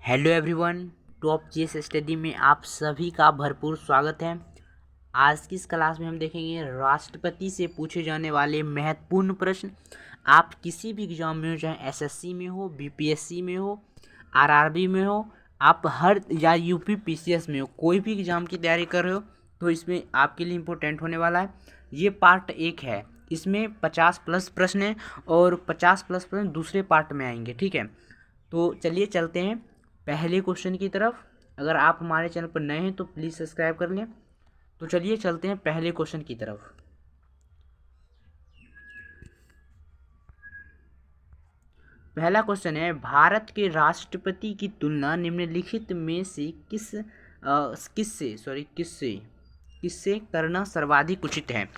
Hello everyone, top GS study में आप सभी का भरपूर स्वागत है। आज की इस क्लास में हम देखेंगे राष्ट्रपति से पूछे जाने वाले महत्वपूर्ण प्रश्न। आप किसी भी एग्जाम में हो, चाहे एसएससी में हो, बीपीएससी में हो, आरआरबी में हो, आप हर या यूपी पीसीएस में हो, कोई भी एग्ज़ाम की तैयारी कर रहे हो तो इसमें आपके लिए इम्पोर्टेंट होने वाला है। ये पार्ट 1 है, इसमें 50+ प्रश्न हैं और 50+ प्रश्न दूसरे पार्ट में आएंगे। ठीक है, तो चलिए चलते हैं पहले क्वेश्चन की तरफ। अगर आप हमारे चैनल पर नए हैं तो प्लीज़ सब्सक्राइब कर लें। तो चलिए चलते हैं पहले क्वेश्चन की तरफ। पहला क्वेश्चन है, भारत के राष्ट्रपति की तुलना निम्नलिखित में से किससे करना सर्वाधिक उचित है।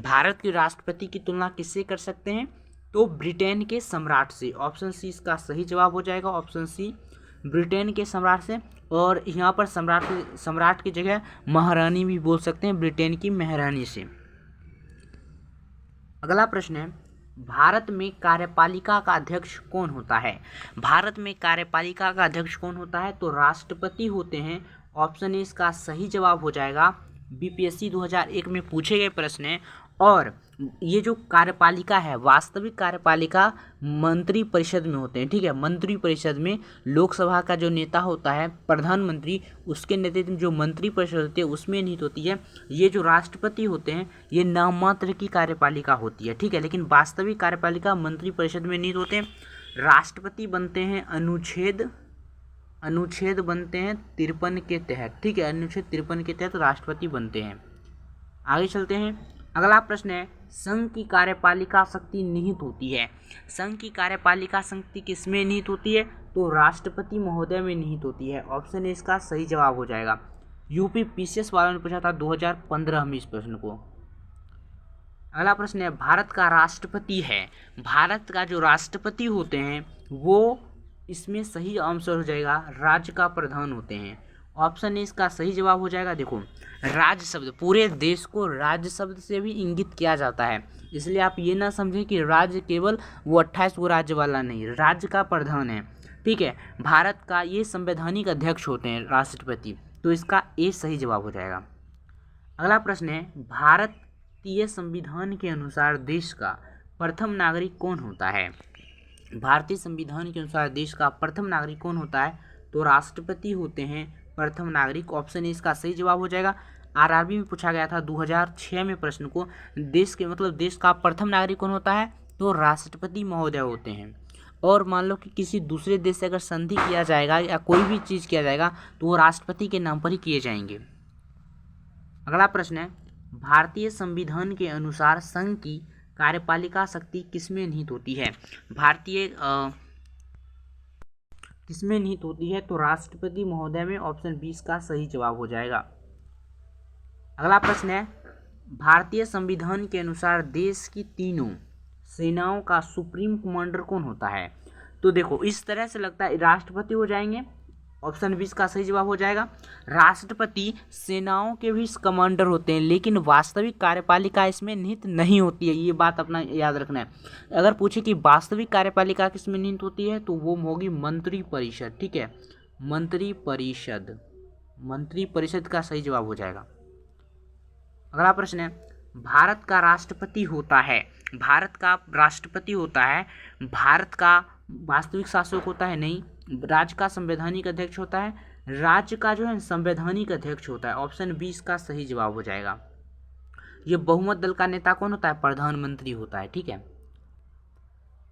भारत के राष्ट्रपति की तुलना किससे कर सकते हैं? तो ब्रिटेन के सम्राट से। ऑप्शन सी इसका सही जवाब हो जाएगा, ऑप्शन सी ब्रिटेन के सम्राट से। और यहाँ पर सम्राट की जगह महारानी भी बोल सकते हैं, ब्रिटेन की महारानी से। अगला प्रश्न है, भारत में कार्यपालिका का अध्यक्ष कौन होता है? भारत में कार्यपालिका का अध्यक्ष कौन होता है? तो राष्ट्रपति होते हैं। ऑप्शन ए इसका सही जवाब हो जाएगा। बीपीएससी 2001 में पूछे गए प्रश्न है। और ये जो कार्यपालिका है, वास्तविक कार्यपालिका मंत्री परिषद में होते हैं। ठीक है, मंत्री परिषद में लोकसभा का जो नेता होता है प्रधानमंत्री, उसके नेतृत्व में जो मंत्री परिषद होती है उसमें निहित होती है। ये जो राष्ट्रपति होते हैं ये नाम मात्र की कार्यपालिका होती है। ठीक है, लेकिन वास्तविक कार्यपालिका मंत्री परिषद में निहित होते हैं। राष्ट्रपति बनते हैं अनुच्छेद बनते हैं 53 के तहत। ठीक है, अनुच्छेद 53 के तहत राष्ट्रपति बनते हैं। आगे चलते हैं। अगला प्रश्न है, संघ की कार्यपालिका शक्ति निहित होती है। संघ की कार्यपालिका शक्ति किसमें निहित होती है? तो राष्ट्रपति महोदय में निहित होती है। ऑप्शन ए इसका सही जवाब हो जाएगा। यूपी पीसीएस वालों ने पूछा था 2015 में इस प्रश्न को। अगला प्रश्न है, भारत का राष्ट्रपति है, भारत का जो राष्ट्रपति होते हैं वो, इसमें सही आंसर हो जाएगा राज्य का प्रधान होते हैं। ऑप्शन ए इसका सही जवाब हो जाएगा। देखो, राज्य शब्द, पूरे देश को राज्य शब्द से भी इंगित किया जाता है, इसलिए आप ये ना समझें कि राज्य केवल वो 28 वो राज्य वाला नहीं, राज्य का प्रधान है। ठीक है, भारत का ये संवैधानिक अध्यक्ष होते हैं राष्ट्रपति, तो इसका ए सही जवाब हो जाएगा। अगला प्रश्न है, भारतीय संविधान के अनुसार देश का प्रथम नागरिक कौन होता है? भारतीय संविधान के अनुसार देश का प्रथम नागरिक कौन होता है? तो राष्ट्रपति होते हैं प्रथम नागरिक। ऑप्शन ए इसका सही जवाब हो जाएगा। आरआरबी में पूछा गया था 2006 में प्रश्न को, देश का प्रथम नागरिक कौन होता है? तो राष्ट्रपति महोदय होते हैं। और मान लो कि किसी दूसरे देश से अगर संधि किया जाएगा या कोई भी चीज़ किया जाएगा तो वो राष्ट्रपति के नाम पर ही किए जाएंगे। अगला प्रश्न है, भारतीय संविधान के अनुसार संघ की कार्यपालिका शक्ति किसमें निहित होती है? किसमें निहित होती है? तो राष्ट्रपति महोदय में। ऑप्शन 20 का सही जवाब हो जाएगा। अगला प्रश्न है, भारतीय संविधान के अनुसार देश की तीनों सेनाओं का सुप्रीम कमांडर कौन होता है? तो देखो, इस तरह से लगता है राष्ट्रपति हो जाएंगे। ऑप्शन 20 का सही जवाब हो जाएगा। राष्ट्रपति सेनाओं के भी कमांडर होते हैं, लेकिन वास्तविक कार्यपालिका इसमें निहित नहीं होती है, ये बात अपना याद रखना है। अगर पूछे कि वास्तविक कार्यपालिका किसमें निहित होती है तो वो होगी मंत्री परिषद। ठीक है, मंत्री परिषद का सही जवाब हो जाएगा। अगला प्रश्न है, भारत का राष्ट्रपति होता है, भारत का वास्तविक शासक होता है? नहीं, राज्य का संवैधानिक अध्यक्ष होता है। राज्य का जो है संवैधानिक अध्यक्ष होता है। ऑप्शन 20 का सही जवाब हो जाएगा। ये बहुमत दल का नेता कौन होता है? प्रधानमंत्री होता है। ठीक है,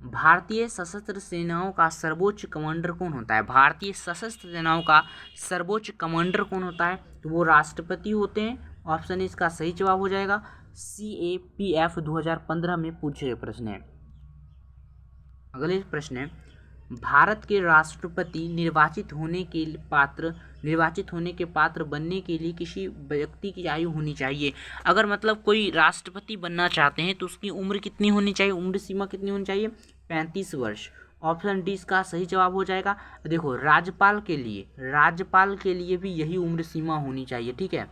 भारतीय सशस्त्र सेनाओं का सर्वोच्च कमांडर कौन होता है? भारतीय सशस्त्र सेनाओं का सर्वोच्च कमांडर कौन होता है? तो वो राष्ट्रपति होते हैं। ऑप्शन इसका सही जवाब हो जाएगा। CAPF 2015 में पूछे गए प्रश्न है। अगले प्रश्न है, भारत के राष्ट्रपति निर्वाचित होने के पात्र बनने के लिए किसी व्यक्ति की आयु होनी चाहिए। अगर मतलब कोई राष्ट्रपति बनना चाहते हैं तो उसकी उम्र कितनी होनी चाहिए? उम्र सीमा कितनी होनी चाहिए? 35 वर्ष। ऑप्शन डी का सही जवाब हो जाएगा। देखो, राज्यपाल के लिए भी यही उम्र सीमा होनी चाहिए। ठीक है,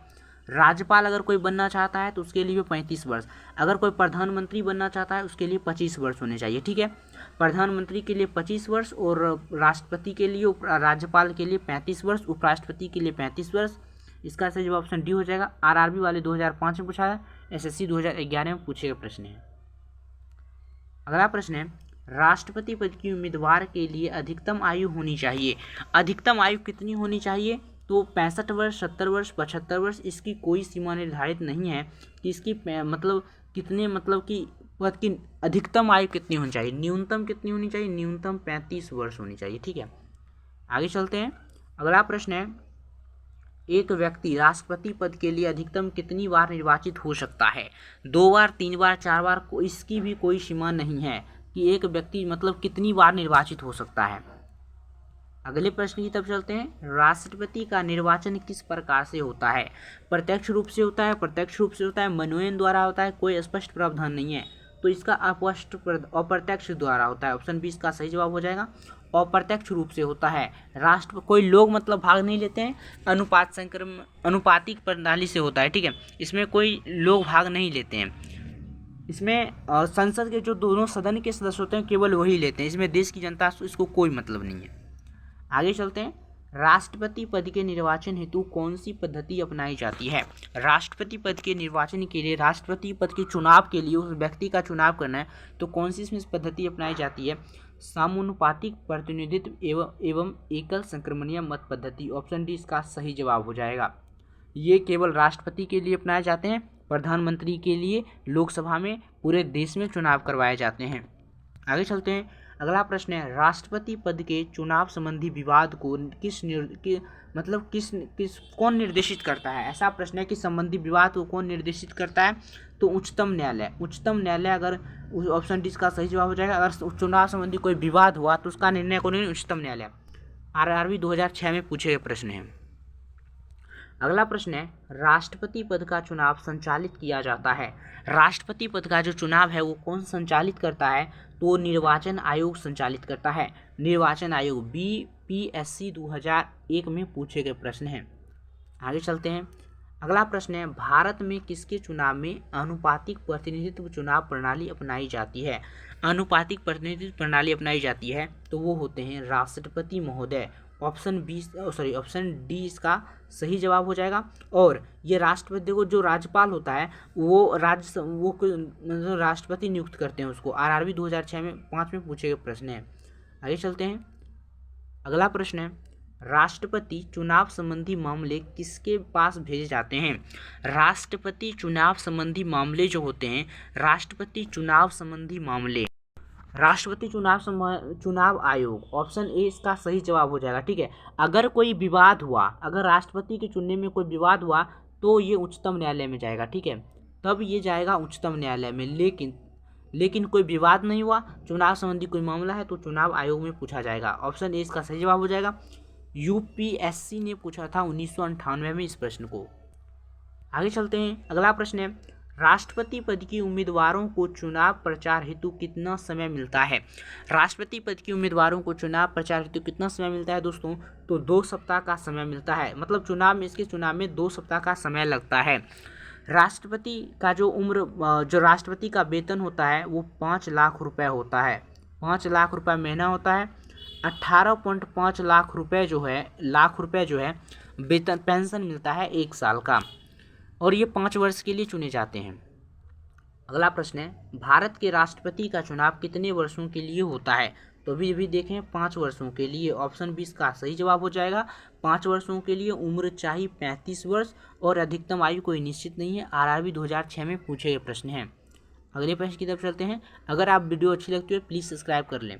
राज्यपाल अगर कोई बनना चाहता है तो उसके लिए 35 वर्ष, अगर कोई प्रधानमंत्री बनना चाहता है उसके लिए 25 वर्ष होने चाहिए। ठीक है, प्रधानमंत्री के लिए 25 वर्ष और राष्ट्रपति के लिए राज्यपाल के लिए 35 वर्ष, उपराष्ट्रपति के लिए 35 वर्ष। इसका सही जवाब ऑप्शन डी हो जाएगा। आरआरबी वाले 2005 में पूछा है, एसएससी 2011 में पूछे गए प्रश्न है। अगला प्रश्न है राष्ट्रपति पद की उम्मीदवार के लिए अधिकतम आयु होनी चाहिए। अधिकतम आयु कितनी होनी चाहिए? तो 65 वर्ष, 70 वर्ष, 75 वर्ष। इसकी कोई सीमा निर्धारित नहीं है कि इसकी मतलब कितने मतलब कि पद की अधिकतम आयु कितनी होनी चाहिए। न्यूनतम कितनी होनी चाहिए? न्यूनतम 35 वर्ष होनी चाहिए। ठीक है, आगे चलते हैं। अगला प्रश्न है एक व्यक्ति राष्ट्रपति पद के लिए अधिकतम कितनी बार निर्वाचित हो सकता है? 2 बार, 3 बार, 4 बार। इसकी भी कोई सीमा नहीं है कि एक व्यक्ति मतलब कितनी बार निर्वाचित हो सकता है। अगले प्रश्न की तरफ चलते हैं। राष्ट्रपति का निर्वाचन किस प्रकार से होता है? प्रत्यक्ष रूप से होता है, प्रत्यक्ष रूप से होता है, मनोनयन द्वारा होता है, कोई स्पष्ट प्रावधान नहीं है। तो इसका अप्रत्यक्ष द्वारा होता है। ऑप्शन बी इसका सही जवाब हो जाएगा। अप्रत्यक्ष रूप से होता है। कोई लोग मतलब भाग नहीं लेते हैं। अनुपातिक प्रणाली से होता है। ठीक है, इसमें कोई लोग भाग नहीं लेते हैं। इसमें संसद के जो दोनों सदन के सदस्य होते हैं केवल वही लेते हैं। इसमें देश की जनता इसको कोई मतलब नहीं है। आगे चलते हैं। राष्ट्रपति पद के निर्वाचन हेतु कौन सी पद्धति अपनाई जाती है? राष्ट्रपति पद के निर्वाचन के लिए, राष्ट्रपति पद के चुनाव के लिए उस व्यक्ति का चुनाव करना है तो कौन सी इसमें पद्धति अपनाई जाती है? समानुपातिक प्रतिनिधित्व एवं एकल संक्रमणीय मत पद्धति। ऑप्शन डी इसका सही जवाब हो जाएगा। ये केवल राष्ट्रपति के लिए अपनाए जाते हैं। प्रधानमंत्री के लिए लोकसभा में पूरे देश में चुनाव करवाए जाते हैं। आगे चलते हैं। अगला प्रश्न है राष्ट्रपति पद के चुनाव संबंधी विवाद को कौन निर्देशित करता है? ऐसा प्रश्न है कि संबंधी विवाद को कौन निर्देशित करता है? तो उच्चतम न्यायालय। उच्चतम न्यायालय अगर ऑप्शन डी का सही जवाब हो जाएगा। अगर चुनाव संबंधी कोई विवाद हुआ तो उसका निर्णय कौन? उच्चतम न्यायालय। आरआरबी 2006 में पूछे गए प्रश्न है। अगला प्रश्न है राष्ट्रपति पद का चुनाव संचालित किया जाता है। राष्ट्रपति पद का जो चुनाव है वो कौन संचालित करता है? तो निर्वाचन आयोग संचालित करता है। निर्वाचन आयोग बीपीएससी 2001 में पूछे गए प्रश्न हैं। आगे चलते हैं। अगला प्रश्न है भारत में किसके चुनाव में अनुपातिक प्रतिनिधित्व चुनाव प्रणाली अपनाई जाती है? अनुपातिक प्रतिनिधित्व प्रणाली अपनाई जाती है तो वो होते हैं राष्ट्रपति महोदय। ऑप्शन डी इसका सही जवाब हो जाएगा। और ये राष्ट्रपति को जो राज्यपाल होता है वो राष्ट्रपति नियुक्त करते हैं उसको। आरआरबी 2005 में पूछे गए प्रश्न है। आगे चलते हैं। अगला प्रश्न है राष्ट्रपति चुनाव संबंधी मामले किसके पास भेजे जाते हैं? राष्ट्रपति चुनाव संबंधी मामले जो होते हैं, राष्ट्रपति चुनाव संबंधी मामले राष्ट्रपति चुनाव आयोग। ऑप्शन ए इसका सही जवाब हो जाएगा। ठीक है, अगर कोई विवाद हुआ, अगर राष्ट्रपति के चुनने में कोई विवाद हुआ तो ये उच्चतम न्यायालय में जाएगा। ठीक है, तब ये जाएगा उच्चतम न्यायालय में। लेकिन कोई विवाद नहीं हुआ, चुनाव संबंधी कोई मामला है तो चुनाव आयोग में पूछा जाएगा। ऑप्शन ए इसका सही जवाब हो जाएगा। यूपीएससी ने पूछा था 1998 में इस प्रश्न को। आगे चलते हैं। अगला प्रश्न है राष्ट्रपति पद की उम्मीदवारों को चुनाव प्रचार हेतु कितना समय मिलता है? राष्ट्रपति पद की उम्मीदवारों को चुनाव प्रचार हेतु कितना समय मिलता है दोस्तों? तो 2 सप्ताह का समय मिलता है। मतलब इसके चुनाव में 2 सप्ताह का समय लगता है। राष्ट्रपति का जो राष्ट्रपति का वेतन होता है वो 5 लाख रुपए होता है। 5 लाख रुपए महीना होता है। 18.5 लाख रुपए जो है वेतन पेंशन मिलता है 1 साल का, और ये 5 वर्ष के लिए चुने जाते हैं। अगला प्रश्न है भारत के राष्ट्रपति का चुनाव कितने वर्षों के लिए होता है? तो अभी देखें 5 वर्षों के लिए। ऑप्शन 20 का सही जवाब हो जाएगा। 5 वर्षों के लिए उम्र चाहिए 35 वर्ष और अधिकतम आयु कोई निश्चित नहीं है। आरआरबी 2006 में पूछे गए प्रश्न हैं। अगले प्रश्न की तरफ चलते हैं। अगर आप वीडियो अच्छी लगती है प्लीज़ सब्सक्राइब कर लें।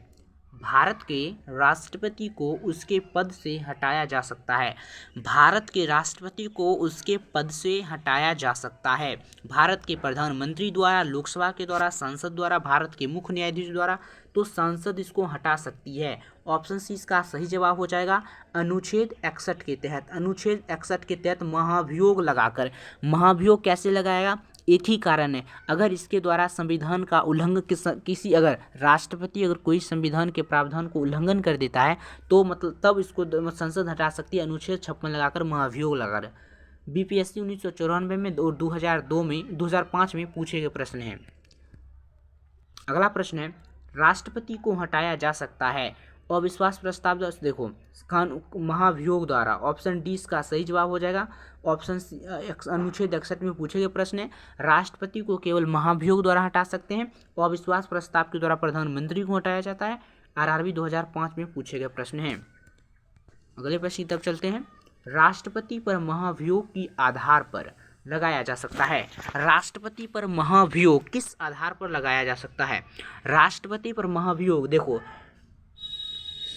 भारत के राष्ट्रपति को उसके पद से हटाया जा सकता है। भारत के राष्ट्रपति को उसके पद से हटाया जा सकता है भारत के प्रधानमंत्री द्वारा, लोकसभा के द्वारा, संसद द्वारा, भारत के मुख्य न्यायाधीश द्वारा। तो संसद इसको हटा सकती है। ऑप्शन सी इसका सही जवाब हो जाएगा। अनुच्छेद 61 के तहत। अनुच्छेद 61 के तहत महाभियोग लगाकर। महाभियोग कैसे लगाएगा? एक ही कारण है, अगर इसके द्वारा संविधान का उल्लंघन अगर राष्ट्रपति अगर कोई संविधान के प्रावधान को उल्लंघन कर देता है तो मतलब तब इसको संसद हटा सकती है। अनुच्छेद 56 लगाकर महाभियोग लगाकर। बीपीएससी 1994 में और 2005 में पूछे गए प्रश्न हैं। अगला प्रश्न है राष्ट्रपति को हटाया जा सकता है? अविश्वास प्रस्ताव देखो महाभियोग द्वारा, ऑप्शन डी इसका सही जवाब हो जाएगा। ऑप्शन अनुच्छेद 61 में पूछे गए प्रश्न है, राष्ट्रपति को केवल महाभियोग द्वारा हटा सकते हैं, अविश्वास प्रस्ताव के द्वारा प्रधानमंत्री को हटाया जाता है। आरआरबी 2005 में पूछे गए प्रश्न हैं। अगले प्रश्न की तरफ चलते हैं। राष्ट्रपति पर महाभियोग की आधार पर लगाया जा सकता है? राष्ट्रपति पर महाभियोग किस आधार पर लगाया जा सकता है? राष्ट्रपति पर महाभियोग देखो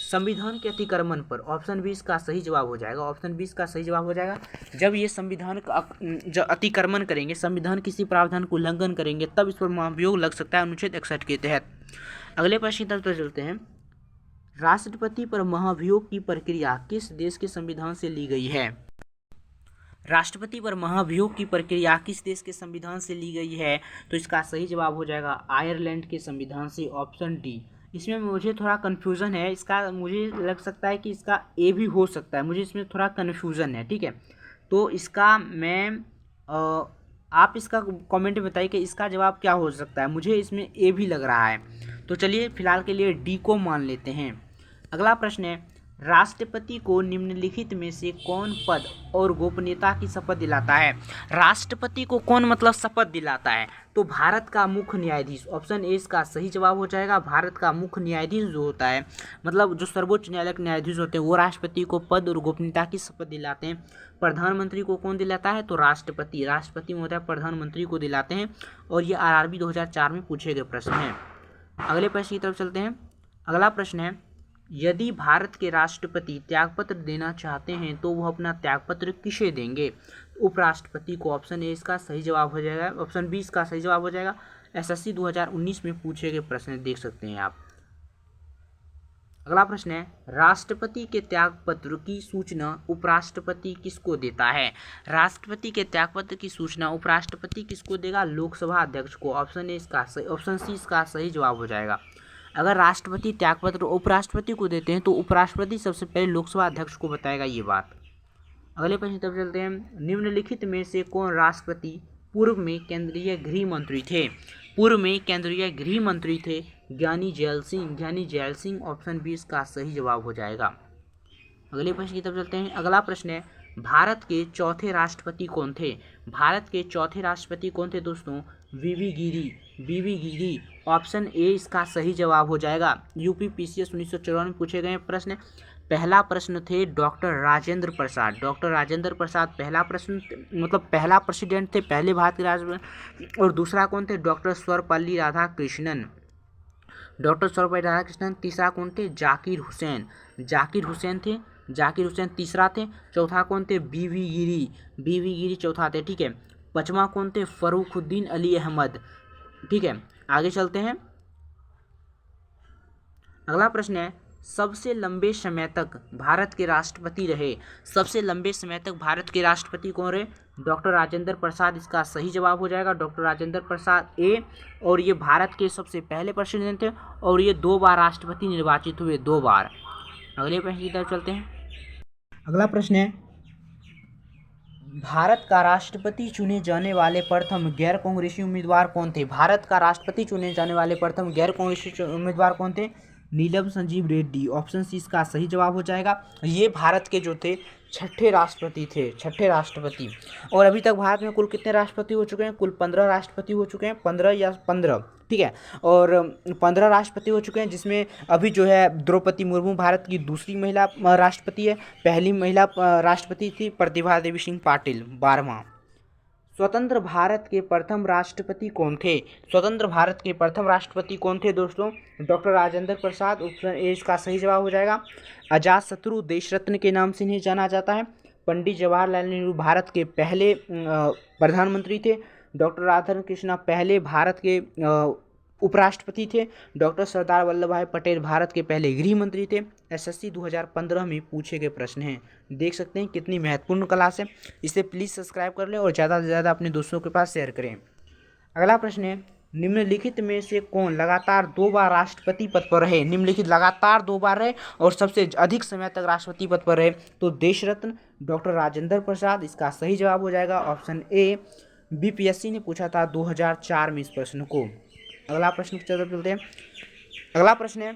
संविधान के अतिक्रमण पर, ऑप्शन 20 का सही जवाब हो जाएगा। ऑप्शन 20 का सही जवाब हो जाएगा। जब ये संविधान का अतिक्रमण करेंगे, संविधान किसी प्रावधान को उल्लंघन करेंगे, तब इस पर महाभियोग लग सकता है अनुच्छेद 61 के तहत। अगले प्रश्न की तरफ चलते हैं। राष्ट्रपति पर महाभियोग की प्रक्रिया किस देश के संविधान से ली गई है? राष्ट्रपति पर महाभियोग की प्रक्रिया किस देश के संविधान से ली गई है? तो इसका सही जवाब हो जाएगा आयरलैंड के संविधान से, ऑप्शन डी। इसमें मुझे थोड़ा कन्फ्यूज़न है, इसका मुझे लग सकता है कि इसका ए भी हो सकता है, मुझे इसमें थोड़ा कन्फ्यूज़न है, ठीक है। तो इसका मैं आप इसका कमेंट में बताइए कि इसका जवाब क्या हो सकता है। मुझे इसमें ए भी लग रहा है, तो चलिए फिलहाल के लिए डी को मान लेते हैं। अगला प्रश्न है, राष्ट्रपति को निम्नलिखित में से कौन पद और गोपनीयता की शपथ दिलाता है? राष्ट्रपति को कौन मतलब शपथ दिलाता है? तो भारत का मुख्य न्यायाधीश, ऑप्शन ए इसका सही जवाब हो जाएगा। भारत का मुख्य न्यायाधीश जो होता है, मतलब जो सर्वोच्च न्यायालय के न्यायाधीश होते हैं, वो राष्ट्रपति को पद और गोपनीयता की शपथ दिलाते हैं। प्रधानमंत्री को कौन दिलाता है? तो राष्ट्रपति, राष्ट्रपति महोदय प्रधानमंत्री को दिलाते हैं। और ये आरआरबी 2004 में पूछे गए प्रश्न हैं। अगले प्रश्न की तरफ चलते हैं। अगला प्रश्न है, यदि भारत के राष्ट्रपति त्यागपत्र देना चाहते हैं तो वह अपना त्यागपत्र किसे देंगे? उपराष्ट्रपति को, ऑप्शन ए इसका सही जवाब हो जाएगा। ऑप्शन बी इसका सही जवाब हो जाएगा। एसएससी 2019 में पूछे गए प्रश्न देख सकते हैं आप। अगला प्रश्न है, राष्ट्रपति के त्यागपत्र की सूचना उपराष्ट्रपति किसको देता है? राष्ट्रपति के त्यागपत्र की सूचना उपराष्ट्रपति किसको देगा? लोकसभा अध्यक्ष को, ऑप्शन ए इसका सही, ऑप्शन सी इसका सही जवाब हो जाएगा। अगर राष्ट्रपति त्यागपत्र उपराष्ट्रपति को देते हैं तो उपराष्ट्रपति सबसे पहले लोकसभा अध्यक्ष को बताएगा ये बात। अगले प्रश्न की तरफ चलते हैं। निम्नलिखित में से कौन राष्ट्रपति पूर्व में केंद्रीय गृह मंत्री थे? पूर्व में केंद्रीय गृह मंत्री थे ज्ञानी जैल सिंह, ज्ञानी जैल सिंह, ऑप्शन बी इसका सही जवाब हो जाएगा। अगले प्रश्न की तरफ चलते हैं। अगला प्रश्न है, भारत के चौथे राष्ट्रपति कौन थे? भारत के चौथे राष्ट्रपति कौन थे दोस्तों? वीवी गिरी, वीवी गिरी, ऑप्शन ए इसका सही जवाब हो जाएगा। यूपी पीसीएस 1954 में पूछे गए प्रश्न। पहला प्रश्न थे डॉक्टर राजेंद्र प्रसाद, डॉक्टर राजेंद्र प्रसाद पहला प्रश्न, मतलब पहला प्रेसिडेंट थे, पहले भारत के राष्ट्रपति। और दूसरा कौन थे? Doctor Sarvepalli Radhakrishnan, doctor Sarvepalli Radhakrishnan. तीसरा कौन थे? जाकिर हुसैन, जाकिर हुसैन थे, जाकिर हुसैन तीसरा थे। चौथा कौन थे? बीवी गिरी, बीवी गिरी चौथा थे, ठीक है। पांचवा कौन थे? फरुखुद्दीन अली अहमद, ठीक है। आगे चलते हैं। अगला प्रश्न है, सबसे लंबे समय तक भारत के राष्ट्रपति रहे, सबसे लंबे समय तक भारत के राष्ट्रपति कौन रहे? डॉक्टर राजेंद्र प्रसाद, इसका सही जवाब हो जाएगा। डॉक्टर राजेंद्र प्रसाद ए, और ये भारत के सबसे पहले प्रेसिडेंट थे और ये 2 बार राष्ट्रपति निर्वाचित हुए, 2 बार। अगले प्रश्न की तरफ चलते हैं। अगला प्रश्न है, भारत का राष्ट्रपति चुने जाने वाले प्रथम गैर कांग्रेसी उम्मीदवार कौन थे? भारत का राष्ट्रपति चुने जाने वाले प्रथम गैर कांग्रेसी उम्मीदवार कौन थे? नीलम संजीव रेड्डी, ऑप्शन सी इसका सही जवाब हो जाएगा। ये भारत के जो थे छठे राष्ट्रपति थे, छठे राष्ट्रपति। और अभी तक भारत में कुल कितने राष्ट्रपति हो चुके हैं? कुल 15 राष्ट्रपति हो चुके हैं, 15, ठीक है। और 15 राष्ट्रपति हो चुके हैं, जिसमें अभी जो है द्रौपदी मुर्मू भारत की दूसरी महिला राष्ट्रपति है। पहली महिला राष्ट्रपति थी प्रतिभा देवी सिंह पाटिल, 12वां। स्वतंत्र भारत के प्रथम राष्ट्रपति कौन थे? स्वतंत्र भारत के प्रथम राष्ट्रपति कौन थे दोस्तों? Doctor Rajendra Prasad, option A इसका सही जवाब हो जाएगा। अजातशत्रु देश रत्न के नाम से इन्हें जाना जाता है। पंडित जवाहरलाल नेहरू भारत के पहले प्रधानमंत्री थे। डॉक्टर राधाकृष्ण पहले भारत के उपराष्ट्रपति थे। डॉक्टर सरदार वल्लभ भाई पटेल भारत के पहले गृह मंत्री थे। एसएससी 2015 में पूछे गए प्रश्न हैं। देख सकते हैं कितनी महत्वपूर्ण क्लास है। इसे प्लीज़ सब्सक्राइब कर लें और ज़्यादा से ज़्यादा अपने दोस्तों के पास शेयर करें। अगला प्रश्न है, निम्नलिखित में से कौन लगातार 2 बार राष्ट्रपति पद पर रहे? निम्नलिखित लगातार 2 बार रहे और सबसे अधिक समय तक राष्ट्रपति पद पर रहे। तो देश रत्न डॉक्टर राजेंद्र प्रसाद, इसका सही जवाब हो जाएगा ऑप्शन ए। बीपीएससी ने पूछा था 2004 में इस प्रश्न को। अगला प्रश्न की तरफ चलते हैं। अगला प्रश्न है,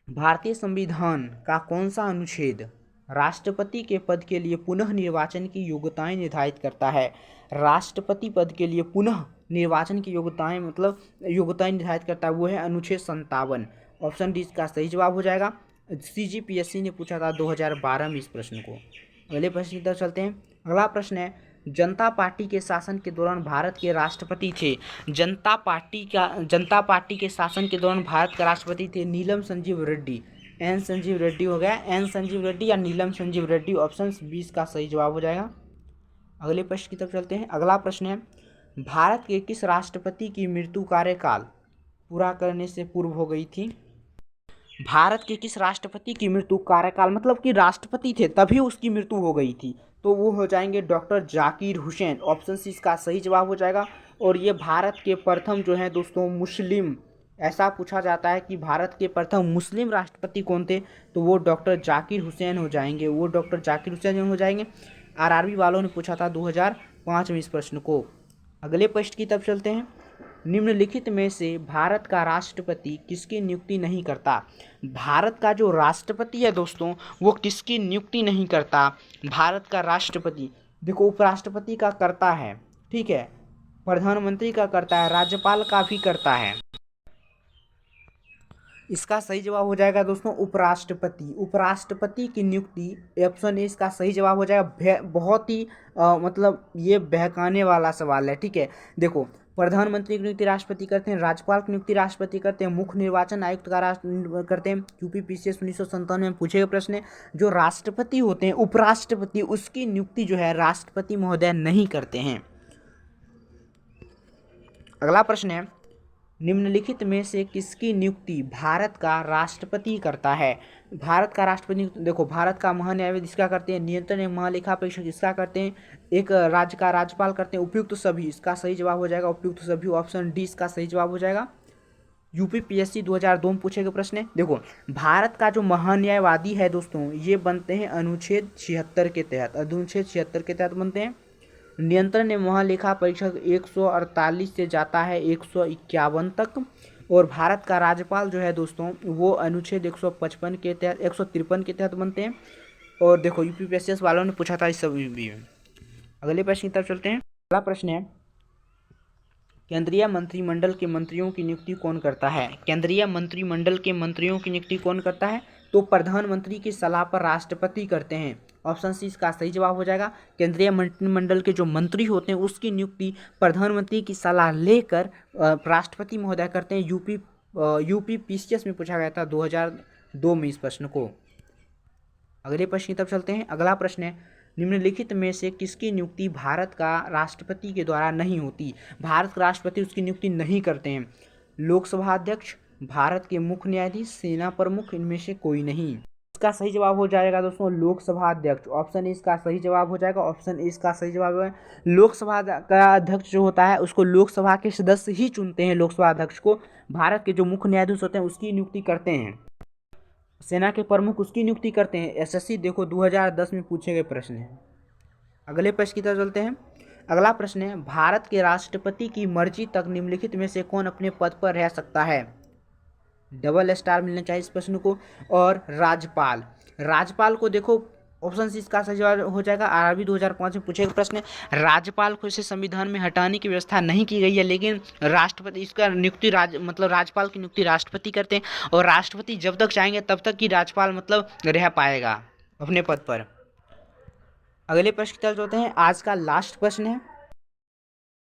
भारतीय संविधान का कौन सा अनुच्छेद राष्ट्रपति के पद के लिए पुनः निर्वाचन की योग्यताएं निर्धारित करता है? राष्ट्रपति पद के लिए पुनः निर्वाचन की योग्यताएं मतलब योग्यताएं निर्धारित करता है वो है अनुच्छेद 57। ऑप्शन डी इसका सही जवाब हो जाएगा। CGPSC ने पूछा था 2012 में इस प्रश्न को। अगले प्रश्न की तरफ चलते हैं। अगला प्रश्न है, जनता पार्टी के शासन के दौरान भारत के राष्ट्रपति थे। जनता पार्टी के शासन के दौरान भारत का राष्ट्रपति थे नीलम संजीव रेड्डी। एन संजीव रेड्डी हो गया, एन संजीव रेड्डी या नीलम संजीव रेड्डी। ऑप्शन 20 का सही जवाब हो जाएगा। अगले प्रश्न की तरफ चलते हैं। अगला प्रश्न है, भारत के किस राष्ट्रपति की मृत्यु कार्यकाल पूरा करने से पूर्व हो गई थी? भारत के किस राष्ट्रपति की मृत्यु कार्यकाल मतलब कि राष्ट्रपति थे तभी उसकी मृत्यु हो गई थी, तो वो हो जाएंगे doctor Zakir Hussain. Option C इसका सही जवाब हो जाएगा। और ये भारत के प्रथम जो है दोस्तों मुस्लिम, ऐसा पूछा जाता है कि भारत के प्रथम मुस्लिम राष्ट्रपति कौन थे, तो वो डॉक्टर जाकिर हुसैन हो जाएंगे। वो डॉक्टर जाकिर हुसैन हो जाएंगे। RRB वालों ने पूछा था 2005 में इस प्रश्न को। अगले प्रश्न की तरफ चलते हैं। निम्नलिखित में से भारत का राष्ट्रपति किसकी नियुक्ति नहीं करता? भारत का जो राष्ट्रपति है दोस्तों वो किसकी नियुक्ति नहीं करता? भारत का राष्ट्रपति देखो उपराष्ट्रपति का करता है, ठीक है, प्रधानमंत्री का करता है, राज्यपाल का भी करता है। इसका सही जवाब हो जाएगा दोस्तों उपराष्ट्रपति। उपराष्ट्रपति की नियुक्ति ऑप्शन ए इसका सही जवाब हो जाएगा। बहुत ही मतलब ये बहकाने वाला सवाल है, ठीक है। देखो प्रधानमंत्री की नियुक्ति राष्ट्रपति करते हैं, राज्यपाल की नियुक्ति राष्ट्रपति करते हैं, मुख्य निर्वाचन आयुक्त का करते हैं। UPPCS 1997 में पूछे गए प्रश्न है। जो राष्ट्रपति होते हैं उपराष्ट्रपति उसकी नियुक्ति जो है राष्ट्रपति महोदय नहीं करते हैं। अगला प्रश्न है, निम्नलिखित में से किसकी नियुक्ति भारत का राष्ट्रपति करता है? भारत का राष्ट्रपति देखो भारत का महान्यायवादी इसका करते हैं, नियंत्रण एवं महालेखा परीक्षक इसका करते हैं, एक राज्य का राज्यपाल करते हैं, उपयुक्त सभी इसका सही जवाब हो जाएगा। उपयुक्त सभी ऑप्शन डी इसका सही जवाब हो जाएगा। UPPSC 2002 में पूछे गए प्रश्न है। देखो भारत का जो महान्यायवादी है दोस्तों ये बनते हैं अनुच्छेद 76 के तहत। अनुच्छेद 76 के तहत बनते हैं। नियंत्रण एवं महालेखा परीक्षक 148 से जाता है 151 तक। और भारत का राज्यपाल जो है दोस्तों वो अनुच्छेद 155 के तहत 153 के तहत बनते हैं। और देखो UPPSC वालों ने पूछा था इस सभी भी। अगले प्रश्न की तरफ चलते हैं। अगला प्रश्न है, केंद्रीय मंत्रिमंडल के मंत्रियों की नियुक्ति कौन करता है? केंद्रीय मंत्रिमंडल के मंत्रियों की नियुक्ति कौन करता है? तो प्रधानमंत्री की सलाह पर राष्ट्रपति करते हैं। ऑप्शन सी इसका सही जवाब हो जाएगा। केंद्रीय मंत्रिमंडल के जो मंत्री होते हैं उसकी नियुक्ति प्रधानमंत्री की सलाह लेकर राष्ट्रपति महोदय करते हैं। UPPCS में पूछा गया था 2002 में इस प्रश्न को। अगले प्रश्न की तरफ चलते हैं। अगला प्रश्न है, निम्नलिखित में से किसकी नियुक्ति भारत का राष्ट्रपति के द्वारा नहीं होती? भारत का राष्ट्रपति उसकी नियुक्ति नहीं करते हैं। लोकसभा अध्यक्ष, भारत के मुख्य न्यायाधीश, सेना प्रमुख, इनमें से कोई नहीं। इसका सही जवाब हो जाएगा दोस्तों लोकसभा अध्यक्ष। ऑप्शन ए इसका सही जवाब हो जाएगा। ऑप्शन ए इसका सही जवाब है। लोकसभा का अध्यक्ष जो होता है उसको लोकसभा के सदस्य ही चुनते हैं। लोकसभा अध्यक्ष को भारत के जो मुख्य न्यायाधीश होते हैं उसकी नियुक्ति करते हैं। सेना के प्रमुख उसकी नियुक्ति करते हैं। SSC देखो 2010 में पूछे गए प्रश्न है। अगले प्रश्न की तरफ चलते हैं। अगला प्रश्न है, भारत के राष्ट्रपति की मर्जी तक निम्नलिखित में से कौन अपने पद पर रह सकता है? डबल स्टार मिलना चाहिए इस प्रश्न को। और राज्यपाल, राज्यपाल को देखो ऑप्शन सी इसका सही जवाब हो जाएगा। RRB 2005 में पूछे गए प्रश्न है। राज्यपाल को इसे संविधान में हटाने की व्यवस्था नहीं की गई है, लेकिन राष्ट्रपति इसका नियुक्ति राज्यपाल की नियुक्ति राष्ट्रपति करते हैं। और राष्ट्रपति जब तक चाहेंगे तब तक की राज्यपाल रह पाएगा अपने पद पर। अगले प्रश्न की तरफ चलते हैं। आज का लास्ट प्रश्न है,